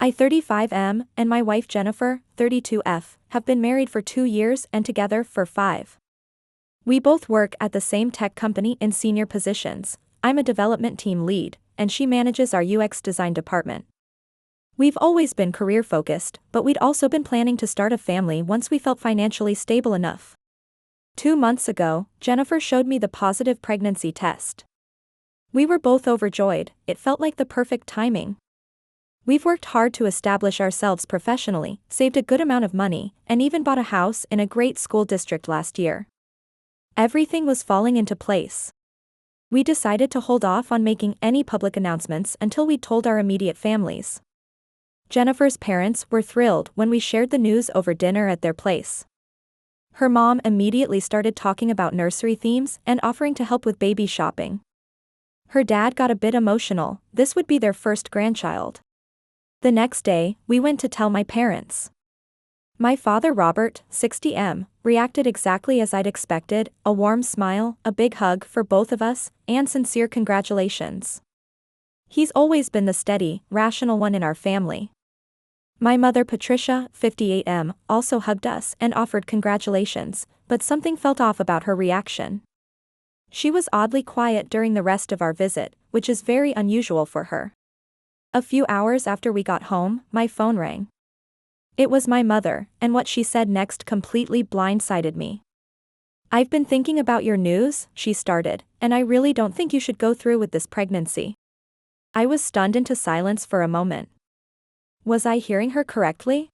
I 35M and my wife Jennifer, 32F, have been married for 2 years and together for 5. We both work at the same tech company in senior positions. I'm a development team lead, and she manages our UX design department. We've always been career-focused, but we'd also been planning to start a family once we felt financially stable enough. 2 months ago, Jennifer showed me the positive pregnancy test. We were both overjoyed. It felt like the perfect timing. We've worked hard to establish ourselves professionally, saved a good amount of money, and even bought a house in a great school district last year. Everything was falling into place. We decided to hold off on making any public announcements until we'd told our immediate families. Jennifer's parents were thrilled when we shared the news over dinner at their place. Her mom immediately started talking about nursery themes and offering to help with baby shopping. Her dad got a bit emotional. This would be their first grandchild. The next day, we went to tell my parents. My father Robert, 60M, reacted exactly as I'd expected, a warm smile, a big hug for both of us, and sincere congratulations. He's always been the steady, rational one in our family. My mother Patricia, 58M, also hugged us and offered congratulations, but something felt off about her reaction. She was oddly quiet during the rest of our visit, which is very unusual for her. A few hours after we got home, my phone rang. It was my mother, and what she said next completely blindsided me. "I've been thinking about your news," she started, "and I really don't think you should go through with this pregnancy." I was stunned into silence for a moment. Was I hearing her correctly?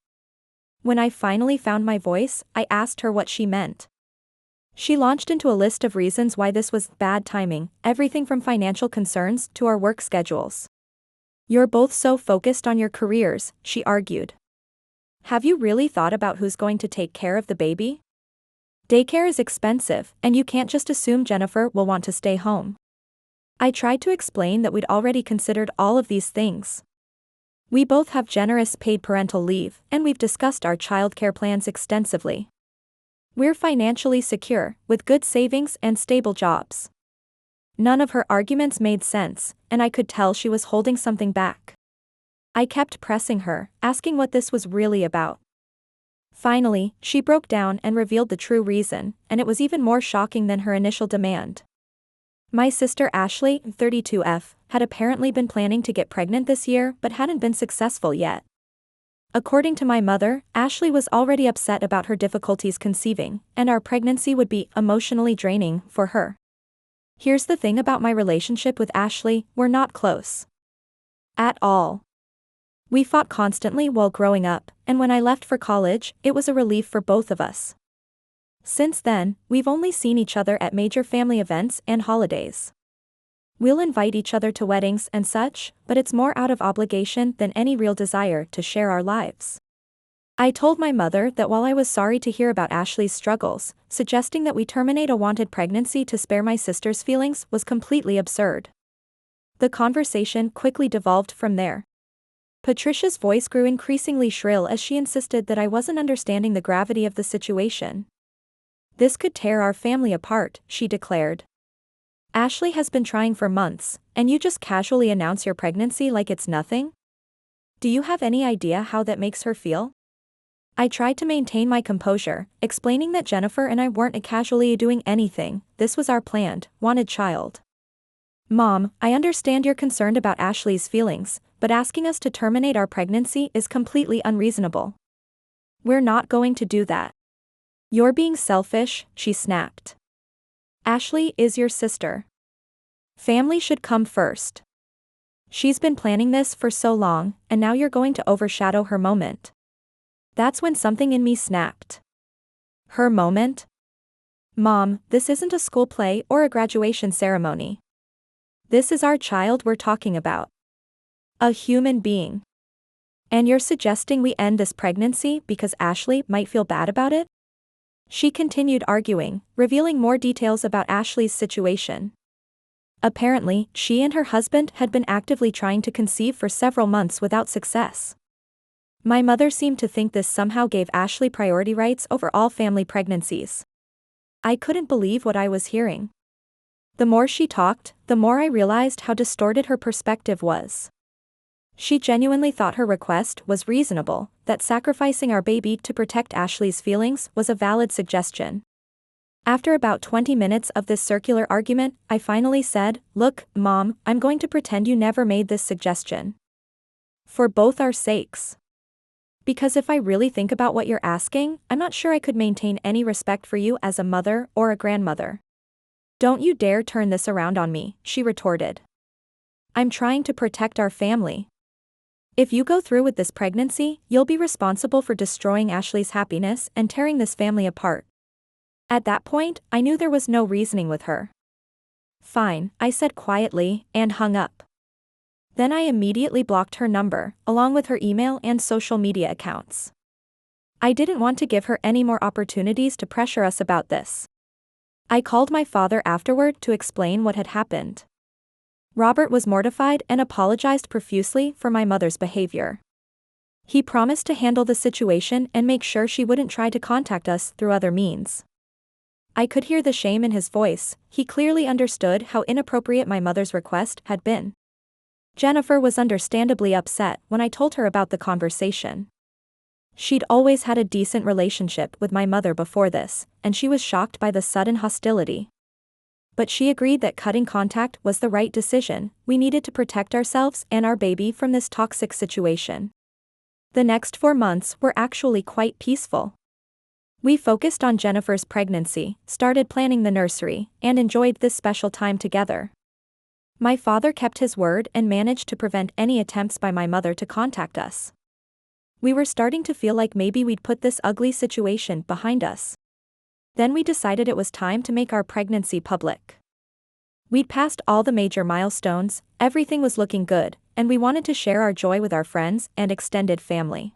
When I finally found my voice, I asked her what she meant. She launched into a list of reasons why this was bad timing, everything from financial concerns to our work schedules. "You're both so focused on your careers," she argued. "Have you really thought about who's going to take care of the baby? Daycare is expensive, and you can't just assume Jennifer will want to stay home." I tried to explain that we'd already considered all of these things. We both have generous paid parental leave, and we've discussed our childcare plans extensively. We're financially secure, with good savings and stable jobs. None of her arguments made sense, and I could tell she was holding something back. I kept pressing her, asking what this was really about. Finally, she broke down and revealed the true reason, and it was even more shocking than her initial demand. My sister Ashley, 32F, had apparently been planning to get pregnant this year but hadn't been successful yet. According to my mother, Ashley was already upset about her difficulties conceiving, and our pregnancy would be emotionally draining for her. Here's the thing about my relationship with Ashley: we're not close. At all. We fought constantly while growing up, and when I left for college, it was a relief for both of us. Since then, we've only seen each other at major family events and holidays. We'll invite each other to weddings and such, but it's more out of obligation than any real desire to share our lives. I told my mother that while I was sorry to hear about Ashley's struggles, suggesting that we terminate a wanted pregnancy to spare my sister's feelings was completely absurd. The conversation quickly devolved from there. Patricia's voice grew increasingly shrill as she insisted that I wasn't understanding the gravity of the situation. "This could tear our family apart," she declared. "Ashley has been trying for months, and you just casually announce your pregnancy like it's nothing? Do you have any idea how that makes her feel?" I tried to maintain my composure, explaining that Jennifer and I weren't casually doing anything. This was our planned, wanted child. "Mom, I understand you're concerned about Ashley's feelings, but asking us to terminate our pregnancy is completely unreasonable. We're not going to do that." "You're being selfish," she snapped. "Ashley is your sister. Family should come first. She's been planning this for so long, and now you're going to overshadow her moment." That's when something in me snapped. Her moment? Mom, this isn't a school play or a graduation ceremony. This is our child we're talking about. A human being. And you're suggesting we end this pregnancy because Ashley might feel bad about it? She continued arguing, revealing more details about Ashley's situation. Apparently, she and her husband had been actively trying to conceive for several months without success. My mother seemed to think this somehow gave Ashley priority rights over all family pregnancies. I couldn't believe what I was hearing. The more she talked, the more I realized how distorted her perspective was. She genuinely thought her request was reasonable, that sacrificing our baby to protect Ashley's feelings was a valid suggestion. After about 20 minutes of this circular argument, I finally said, "Look, Mom, I'm going to pretend you never made this suggestion. For both our sakes. Because if I really think about what you're asking, I'm not sure I could maintain any respect for you as a mother or a grandmother." "Don't you dare turn this around on me," she retorted. "I'm trying to protect our family. If you go through with this pregnancy, you'll be responsible for destroying Ashley's happiness and tearing this family apart." At that point, I knew there was no reasoning with her. "Fine," I said quietly, and hung up. Then I immediately blocked her number, along with her email and social media accounts. I didn't want to give her any more opportunities to pressure us about this. I called my father afterward to explain what had happened. Robert was mortified and apologized profusely for my mother's behavior. He promised to handle the situation and make sure she wouldn't try to contact us through other means. I could hear the shame in his voice. He clearly understood how inappropriate my mother's request had been. Jennifer was understandably upset when I told her about the conversation. She'd always had a decent relationship with my mother before this, and she was shocked by the sudden hostility. But she agreed that cutting contact was the right decision. We needed to protect ourselves and our baby from this toxic situation. The next 4 months were actually quite peaceful. We focused on Jennifer's pregnancy, started planning the nursery, and enjoyed this special time together. My father kept his word and managed to prevent any attempts by my mother to contact us. We were starting to feel like maybe we'd put this ugly situation behind us. Then we decided it was time to make our pregnancy public. We'd passed all the major milestones, everything was looking good, and we wanted to share our joy with our friends and extended family.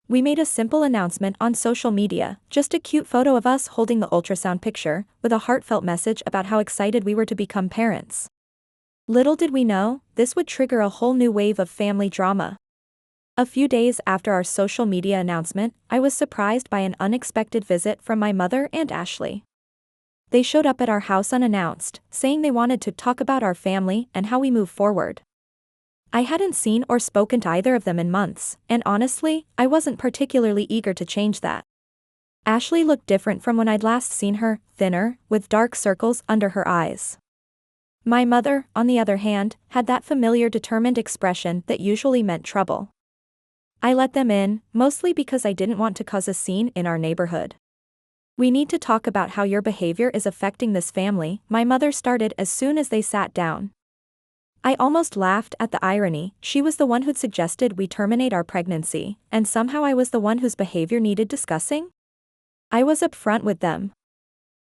We made a simple announcement on social media, just a cute photo of us holding the ultrasound picture, with a heartfelt message about how excited we were to become parents. Little did we know, this would trigger a whole new wave of family drama. A few days after our social media announcement, I was surprised by an unexpected visit from my mother and Ashley. They showed up at our house unannounced, saying they wanted to talk about our family and how we move forward. I hadn't seen or spoken to either of them in months, and honestly, I wasn't particularly eager to change that. Ashley looked different from when I'd last seen her, thinner, with dark circles under her eyes. My mother, on the other hand, had that familiar determined expression that usually meant trouble. I let them in, mostly because I didn't want to cause a scene in our neighborhood. "We need to talk about how your behavior is affecting this family," my mother started as soon as they sat down. I almost laughed at the irony. She was the one who'd suggested we terminate our pregnancy, and somehow I was the one whose behavior needed discussing? I was upfront with them.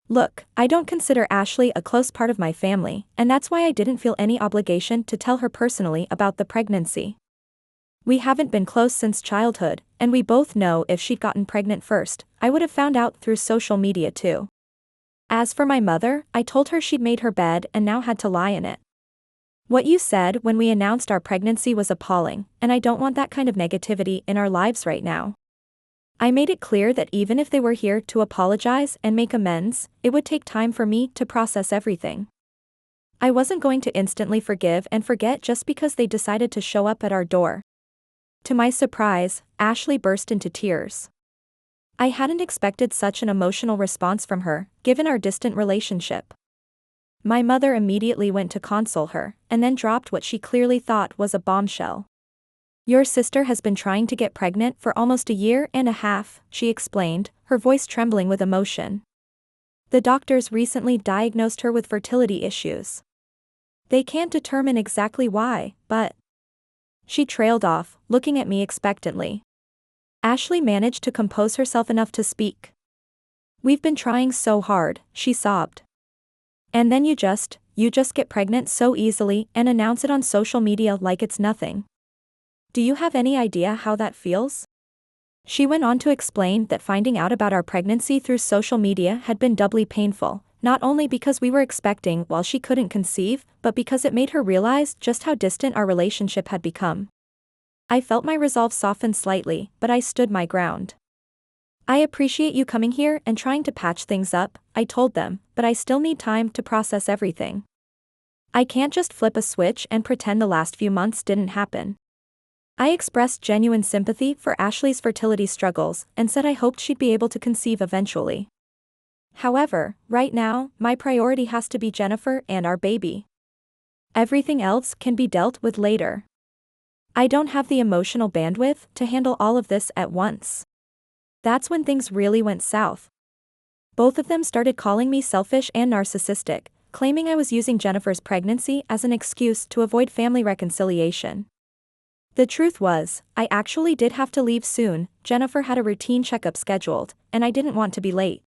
"Look, I don't consider Ashley a close part of my family, and that's why I didn't feel any obligation to tell her personally about the pregnancy. We haven't been close since childhood, and we both know if she'd gotten pregnant first, I would have found out through social media too. As for my mother, I told her she'd made her bed and now had to lie in it. What you said when we announced our pregnancy was appalling, and I don't want that kind of negativity in our lives right now. I made it clear that even if they were here to apologize and make amends, it would take time for me to process everything. I wasn't going to instantly forgive and forget just because they decided to show up at our door." To my surprise, Ashley burst into tears. I hadn't expected such an emotional response from her, given our distant relationship. My mother immediately went to console her, and then dropped what she clearly thought was a bombshell. "Your sister has been trying to get pregnant for almost a year and a half," she explained, her voice trembling with emotion. "The doctors recently diagnosed her with fertility issues. They can't determine exactly why, but..." She trailed off, looking at me expectantly. Ashley managed to compose herself enough to speak. "We've been trying so hard," she sobbed. "And then you just get pregnant so easily and announce it on social media like it's nothing. Do you have any idea how that feels?" She went on to explain that finding out about our pregnancy through social media had been doubly painful, not only because we were expecting while she couldn't conceive, but because it made her realize just how distant our relationship had become. I felt my resolve soften slightly, but I stood my ground. "I appreciate you coming here and trying to patch things up," I told them, "but I still need time to process everything. I can't just flip a switch and pretend the last few months didn't happen." I expressed genuine sympathy for Ashley's fertility struggles and said I hoped she'd be able to conceive eventually. However, right now, my priority has to be Jennifer and our baby. Everything else can be dealt with later. I don't have the emotional bandwidth to handle all of this at once. That's when things really went south. Both of them started calling me selfish and narcissistic, claiming I was using Jennifer's pregnancy as an excuse to avoid family reconciliation. The truth was, I actually did have to leave soon. Jennifer had a routine checkup scheduled, and I didn't want to be late.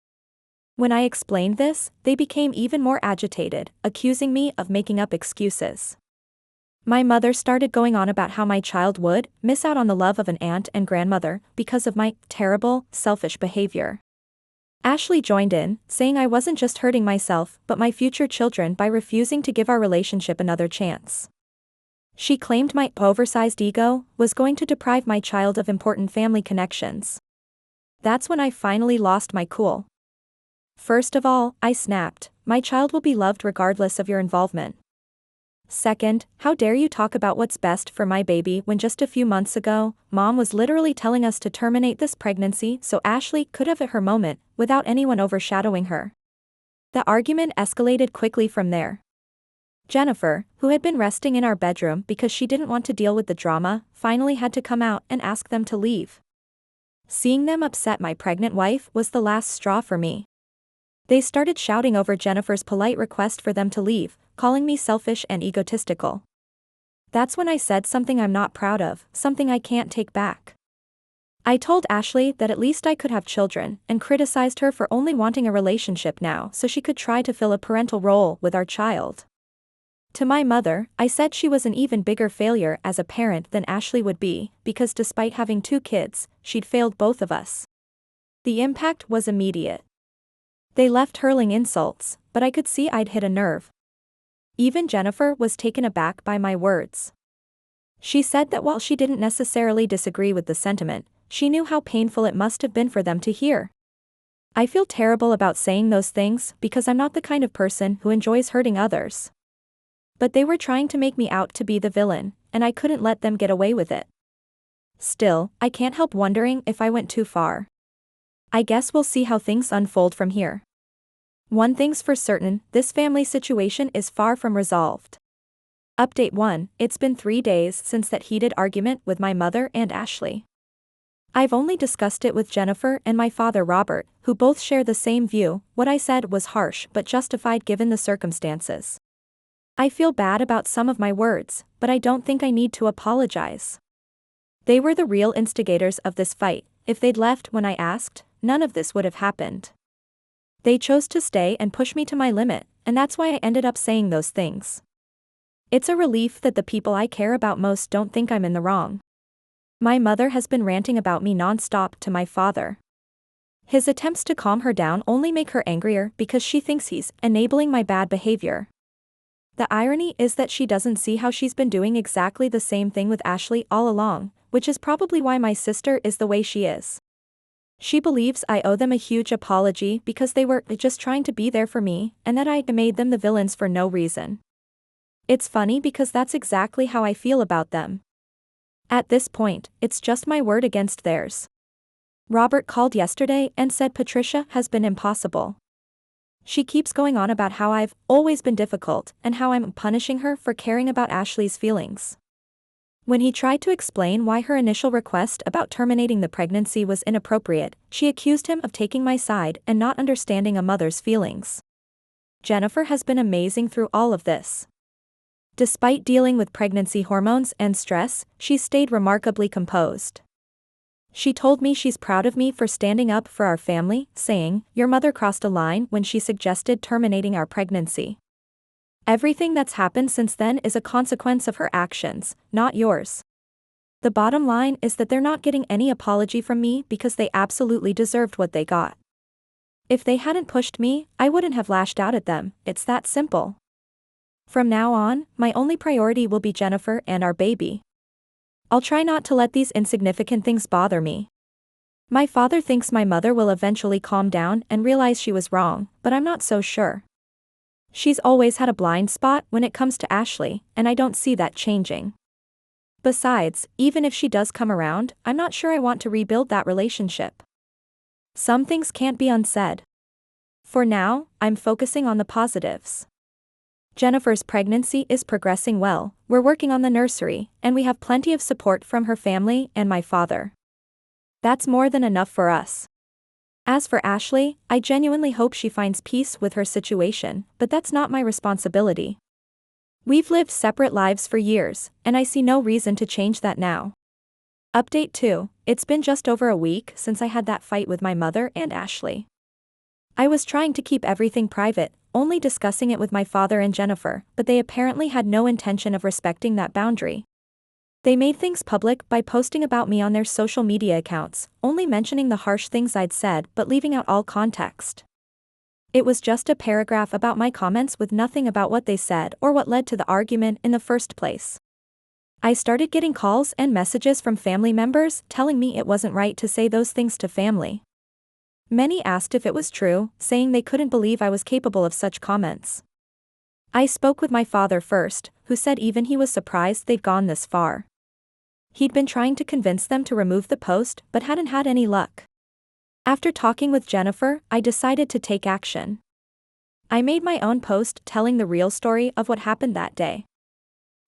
When I explained this, they became even more agitated, accusing me of making up excuses. My mother started going on about how my child would miss out on the love of an aunt and grandmother because of my terrible, selfish behavior. Ashley joined in, saying I wasn't just hurting myself but my future children by refusing to give our relationship another chance. She claimed my oversized ego was going to deprive my child of important family connections. That's when I finally lost my cool. First of all, I snapped, my child will be loved regardless of your involvement. Second, how dare you talk about what's best for my baby when just a few months ago, Mom was literally telling us to terminate this pregnancy so Ashley could have her moment, without anyone overshadowing her. The argument escalated quickly from there. Jennifer, who had been resting in our bedroom because she didn't want to deal with the drama, finally had to come out and ask them to leave. Seeing them upset my pregnant wife was the last straw for me. They started shouting over Jennifer's polite request for them to leave, calling me selfish and egotistical. That's when I said something I'm not proud of, something I can't take back. I told Ashley that at least I could have children, and criticized her for only wanting a relationship now so she could try to fill a parental role with our child. To my mother, I said she was an even bigger failure as a parent than Ashley would be, because despite having 2 kids, she'd failed both of us. The impact was immediate. They left hurling insults, but I could see I'd hit a nerve. Even Jennifer was taken aback by my words. She said that while she didn't necessarily disagree with the sentiment, she knew how painful it must have been for them to hear. I feel terrible about saying those things because I'm not the kind of person who enjoys hurting others. But they were trying to make me out to be the villain, and I couldn't let them get away with it. Still, I can't help wondering if I went too far. I guess we'll see how things unfold from here. One thing's for certain, this family situation is far from resolved. Update 1, it's been 3 days since that heated argument with my mother and Ashley. I've only discussed it with Jennifer and my father Robert, who both share the same view. What I said was harsh but justified given the circumstances. I feel bad about some of my words, but I don't think I need to apologize. They were the real instigators of this fight. If they'd left when I asked, none of this would have happened. They chose to stay and push me to my limit, and that's why I ended up saying those things. It's a relief that the people I care about most don't think I'm in the wrong. My mother has been ranting about me non-stop to my father. His attempts to calm her down only make her angrier because she thinks he's enabling my bad behavior. The irony is that she doesn't see how she's been doing exactly the same thing with Ashley all along, which is probably why my sister is the way she is. She believes I owe them a huge apology because they were just trying to be there for me, and that I made them the villains for no reason. It's funny because that's exactly how I feel about them. At this point, it's just my word against theirs. Robert called yesterday and said Patricia has been impossible. She keeps going on about how I've always been difficult and how I'm punishing her for caring about Ashley's feelings. When he tried to explain why her initial request about terminating the pregnancy was inappropriate, she accused him of taking my side and not understanding a mother's feelings. Jennifer has been amazing through all of this. Despite dealing with pregnancy hormones and stress, she stayed remarkably composed. She told me she's proud of me for standing up for our family, saying, "Your mother crossed a line when she suggested terminating our pregnancy. Everything that's happened since then is a consequence of her actions, not yours. The bottom line is that they're not getting any apology from me because they absolutely deserved what they got. If they hadn't pushed me, I wouldn't have lashed out at them, it's that simple. From now on, my only priority will be Jennifer and our baby. I'll try not to let these insignificant things bother me. My father thinks my mother will eventually calm down and realize she was wrong, but I'm not so sure. She's always had a blind spot when it comes to Ashley, and I don't see that changing. Besides, even if she does come around, I'm not sure I want to rebuild that relationship. Some things can't be unsaid. For now, I'm focusing on the positives. Jennifer's pregnancy is progressing well, we're working on the nursery, and we have plenty of support from her family and my father. That's more than enough for us. As for Ashley, I genuinely hope she finds peace with her situation, but that's not my responsibility. We've lived separate lives for years, and I see no reason to change that now. Update 2. It's been just over a week since I had that fight with my mother and Ashley. I was trying to keep everything private, only discussing it with my father and Jennifer, but they apparently had no intention of respecting that boundary. They made things public by posting about me on their social media accounts, only mentioning the harsh things I'd said but leaving out all context. It was just a paragraph about my comments with nothing about what they said or what led to the argument in the first place. I started getting calls and messages from family members telling me it wasn't right to say those things to family. Many asked if it was true, saying they couldn't believe I was capable of such comments. I spoke with my father first, who said even he was surprised they'd gone this far. He'd been trying to convince them to remove the post but hadn't had any luck. After talking with Jennifer, I decided to take action. I made my own post telling the real story of what happened that day.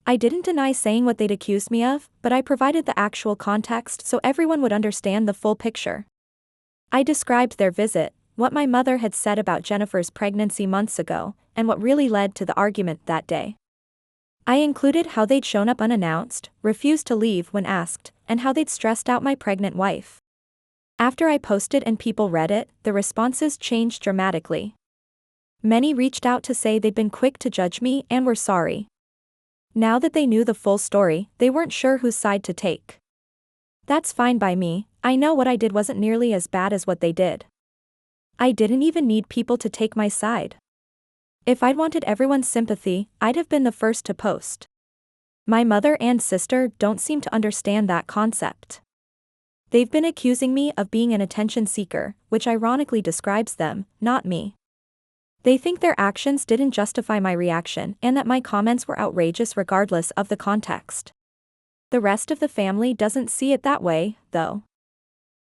I didn't deny saying what they'd accused me of, but I provided the actual context so everyone would understand the full picture. I described their visit, what my mother had said about Jennifer's pregnancy months ago, and what really led to the argument that day. I included how they'd shown up unannounced, refused to leave when asked, and how they'd stressed out my pregnant wife. After I posted and people read it, the responses changed dramatically. Many reached out to say they'd been quick to judge me and were sorry. Now that they knew the full story, they weren't sure whose side to take. That's fine by me, I know what I did wasn't nearly as bad as what they did. I didn't even need people to take my side. If I'd wanted everyone's sympathy, I'd have been the first to post. My mother and sister don't seem to understand that concept. They've been accusing me of being an attention seeker, which ironically describes them, not me. They think their actions didn't justify my reaction and that my comments were outrageous regardless of the context. The rest of the family doesn't see it that way, though.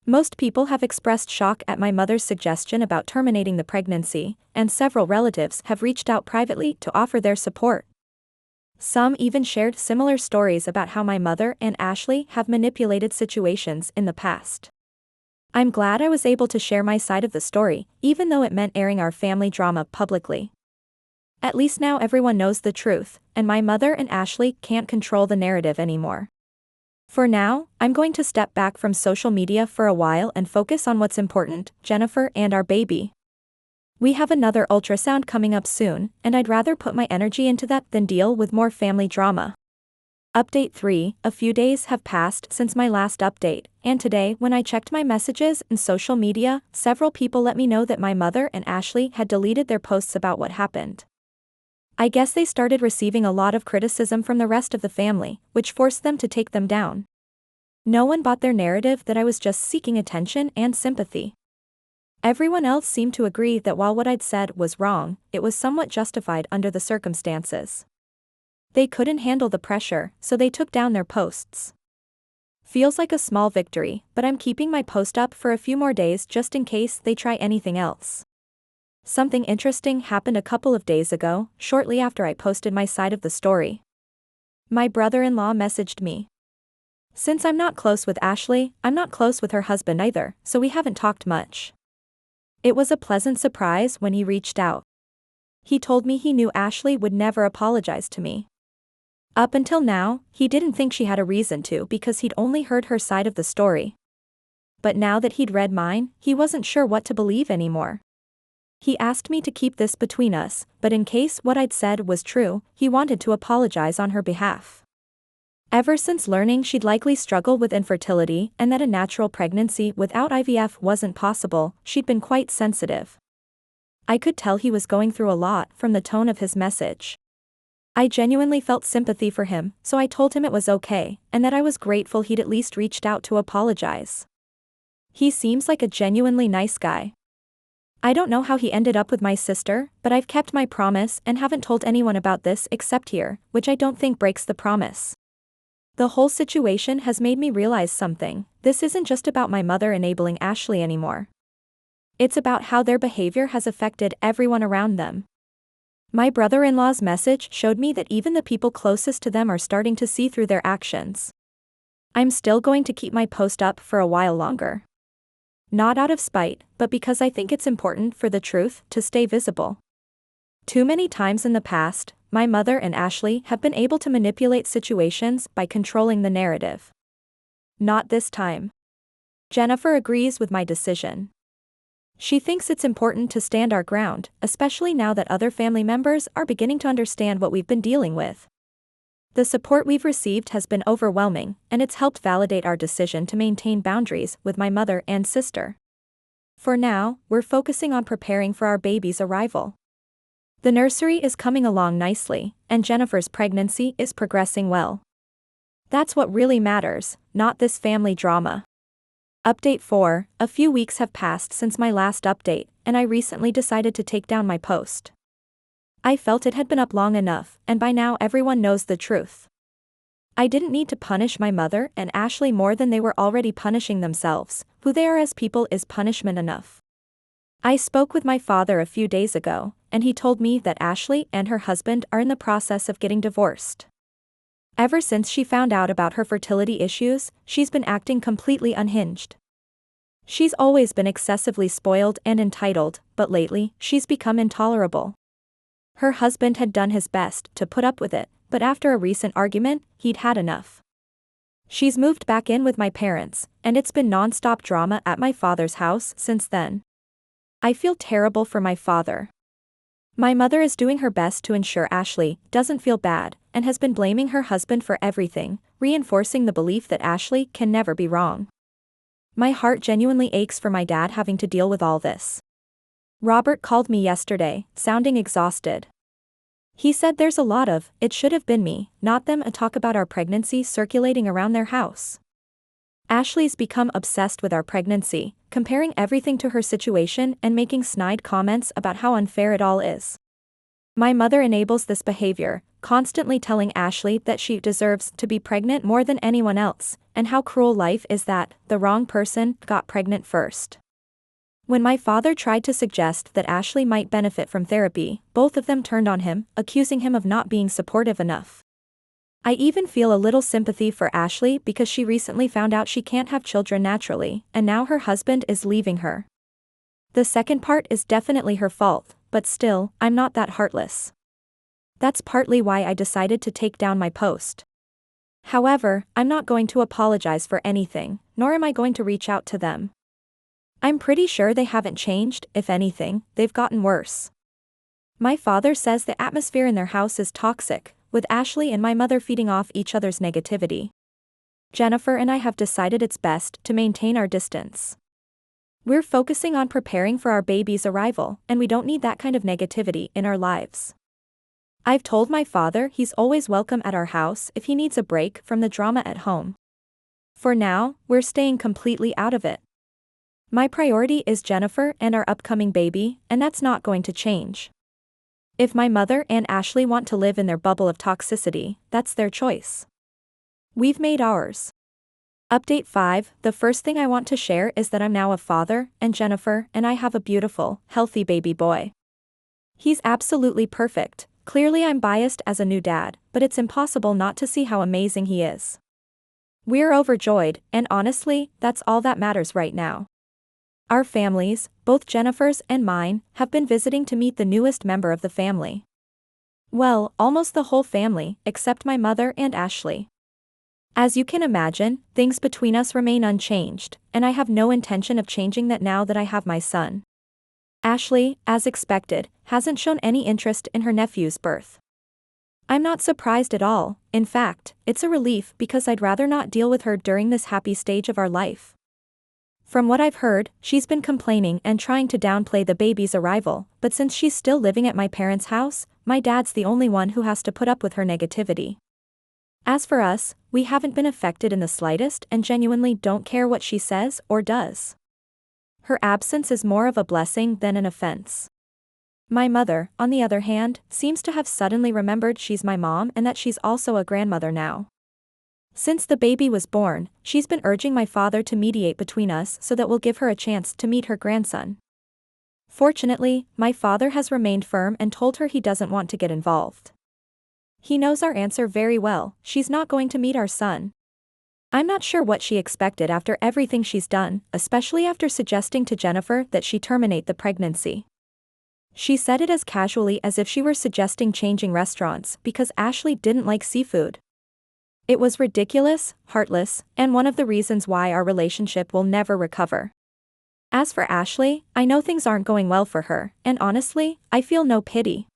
Most people have expressed shock at my mother's suggestion about terminating the pregnancy, and several relatives have reached out privately to offer their support. Some even shared similar stories about how my mother and Ashley have manipulated situations in the past. I'm glad I was able to share my side of the story, even though it meant airing our family drama publicly. At least now everyone knows the truth, and my mother and Ashley can't control the narrative anymore. For now, I'm going to step back from social media for a while and focus on what's important, Jennifer and our baby. We have another ultrasound coming up soon, and I'd rather put my energy into that than deal with more family drama. Update 3. A few days have passed since my last update, and today when I checked my messages and social media, several people let me know that my mother and Ashley had deleted their posts about what happened. I guess they started receiving a lot of criticism from the rest of the family, which forced them to take them down. No one bought their narrative that I was just seeking attention and sympathy. Everyone else seemed to agree that while what I'd said was wrong, it was somewhat justified under the circumstances. They couldn't handle the pressure, so they took down their posts. Feels like a small victory, but I'm keeping my post up for a few more days just in case they try anything else. Something interesting happened a couple of days ago, shortly after I posted my side of the story. My brother-in-law messaged me. Since I'm not close with Ashley, I'm not close with her husband either, so we haven't talked much. It was a pleasant surprise when he reached out. He told me he knew Ashley would never apologize to me. Up until now, he didn't think she had a reason to because he'd only heard her side of the story. But now that he'd read mine, he wasn't sure what to believe anymore. He asked me to keep this between us, but in case what I'd said was true, he wanted to apologize on her behalf. Ever since learning she'd likely struggle with infertility and that a natural pregnancy without IVF wasn't possible, she'd been quite sensitive. I could tell he was going through a lot from the tone of his message. I genuinely felt sympathy for him, so I told him it was okay, and that I was grateful he'd at least reached out to apologize. He seems like a genuinely nice guy. I don't know how he ended up with my sister, but I've kept my promise and haven't told anyone about this except here, which I don't think breaks the promise. The whole situation has made me realize something. This isn't just about my mother enabling Ashley anymore. It's about how their behavior has affected everyone around them. My brother-in-law's message showed me that even the people closest to them are starting to see through their actions. I'm still going to keep my post up for a while longer. Not out of spite, but because I think it's important for the truth to stay visible. Too many times in the past, my mother and Ashley have been able to manipulate situations by controlling the narrative. Not this time. Jennifer agrees with my decision. She thinks it's important to stand our ground, especially now that other family members are beginning to understand what we've been dealing with. The support we've received has been overwhelming, and it's helped validate our decision to maintain boundaries with my mother and sister. For now, we're focusing on preparing for our baby's arrival. The nursery is coming along nicely, and Jennifer's pregnancy is progressing well. That's what really matters, not this family drama. Update 4: A few weeks have passed since my last update, and I recently decided to take down my post. I felt it had been up long enough, and by now everyone knows the truth. I didn't need to punish my mother and Ashley more than they were already punishing themselves. Who they are as people is punishment enough. I spoke with my father a few days ago, and he told me that Ashley and her husband are in the process of getting divorced. Ever since she found out about her fertility issues, she's been acting completely unhinged. She's always been excessively spoiled and entitled, but lately, she's become intolerable. Her husband had done his best to put up with it, but after a recent argument, he'd had enough. She's moved back in with my parents, and it's been non-stop drama at my father's house since then. I feel terrible for my father. My mother is doing her best to ensure Ashley doesn't feel bad, and has been blaming her husband for everything, reinforcing the belief that Ashley can never be wrong. My heart genuinely aches for my dad having to deal with all this. Robert called me yesterday, sounding exhausted. He said there's a lot of, "It should have been me, not them," and talk about our pregnancy circulating around their house. Ashley's become obsessed with our pregnancy, comparing everything to her situation and making snide comments about how unfair it all is. My mother enables this behavior, constantly telling Ashley that she deserves to be pregnant more than anyone else, and how cruel life is that the wrong person got pregnant first. When my father tried to suggest that Ashley might benefit from therapy, both of them turned on him, accusing him of not being supportive enough. I even feel a little sympathy for Ashley because she recently found out she can't have children naturally, and now her husband is leaving her. The second part is definitely her fault, but still, I'm not that heartless. That's partly why I decided to take down my post. However, I'm not going to apologize for anything, nor am I going to reach out to them. I'm pretty sure they haven't changed. If anything, they've gotten worse. My father says the atmosphere in their house is toxic, with Ashley and my mother feeding off each other's negativity. Jennifer and I have decided it's best to maintain our distance. We're focusing on preparing for our baby's arrival, and we don't need that kind of negativity in our lives. I've told my father he's always welcome at our house if he needs a break from the drama at home. For now, we're staying completely out of it. My priority is Jennifer and our upcoming baby, and that's not going to change. If my mother and Ashley want to live in their bubble of toxicity, that's their choice. We've made ours. Update 5: The first thing I want to share is that I'm now a father, and Jennifer and I have a beautiful, healthy baby boy. He's absolutely perfect. Clearly I'm biased as a new dad, but it's impossible not to see how amazing he is. We're overjoyed, and honestly, that's all that matters right now. Our families, both Jennifer's and mine, have been visiting to meet the newest member of the family. Well, almost the whole family, except my mother and Ashley. As you can imagine, things between us remain unchanged, and I have no intention of changing that now that I have my son. Ashley, as expected, hasn't shown any interest in her nephew's birth. I'm not surprised at all. In fact, it's a relief because I'd rather not deal with her during this happy stage of our life. From what I've heard, she's been complaining and trying to downplay the baby's arrival, but since she's still living at my parents' house, my dad's the only one who has to put up with her negativity. As for us, we haven't been affected in the slightest and genuinely don't care what she says or does. Her absence is more of a blessing than an offense. My mother, on the other hand, seems to have suddenly remembered she's my mom and that she's also a grandmother now. Since the baby was born, she's been urging my father to mediate between us so that we'll give her a chance to meet her grandson. Fortunately, my father has remained firm and told her he doesn't want to get involved. He knows our answer very well: she's not going to meet our son. I'm not sure what she expected after everything she's done, especially after suggesting to Jennifer that she terminate the pregnancy. She said it as casually as if she were suggesting changing restaurants because Ashley didn't like seafood. It was ridiculous, heartless, and one of the reasons why our relationship will never recover. As for Ashley, I know things aren't going well for her, and honestly, I feel no pity.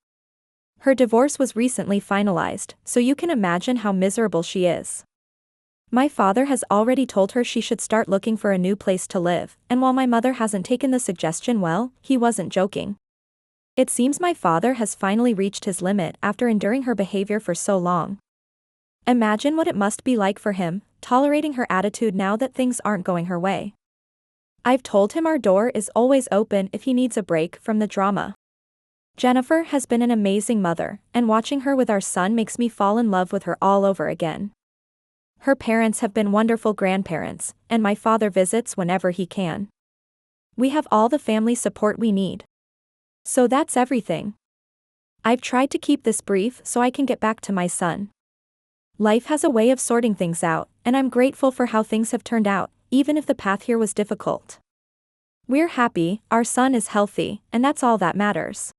Her divorce was recently finalized, so you can imagine how miserable she is. My father has already told her she should start looking for a new place to live, and while my mother hasn't taken the suggestion well, he wasn't joking. It seems my father has finally reached his limit after enduring her behavior for so long. Imagine what it must be like for him, tolerating her attitude now that things aren't going her way. I've told him our door is always open if he needs a break from the drama. Jennifer has been an amazing mother, and watching her with our son makes me fall in love with her all over again. Her parents have been wonderful grandparents, and my father visits whenever he can. We have all the family support we need. So that's everything. I've tried to keep this brief so I can get back to my son. Life has a way of sorting things out, and I'm grateful for how things have turned out, even if the path here was difficult. We're happy, our son is healthy, and that's all that matters.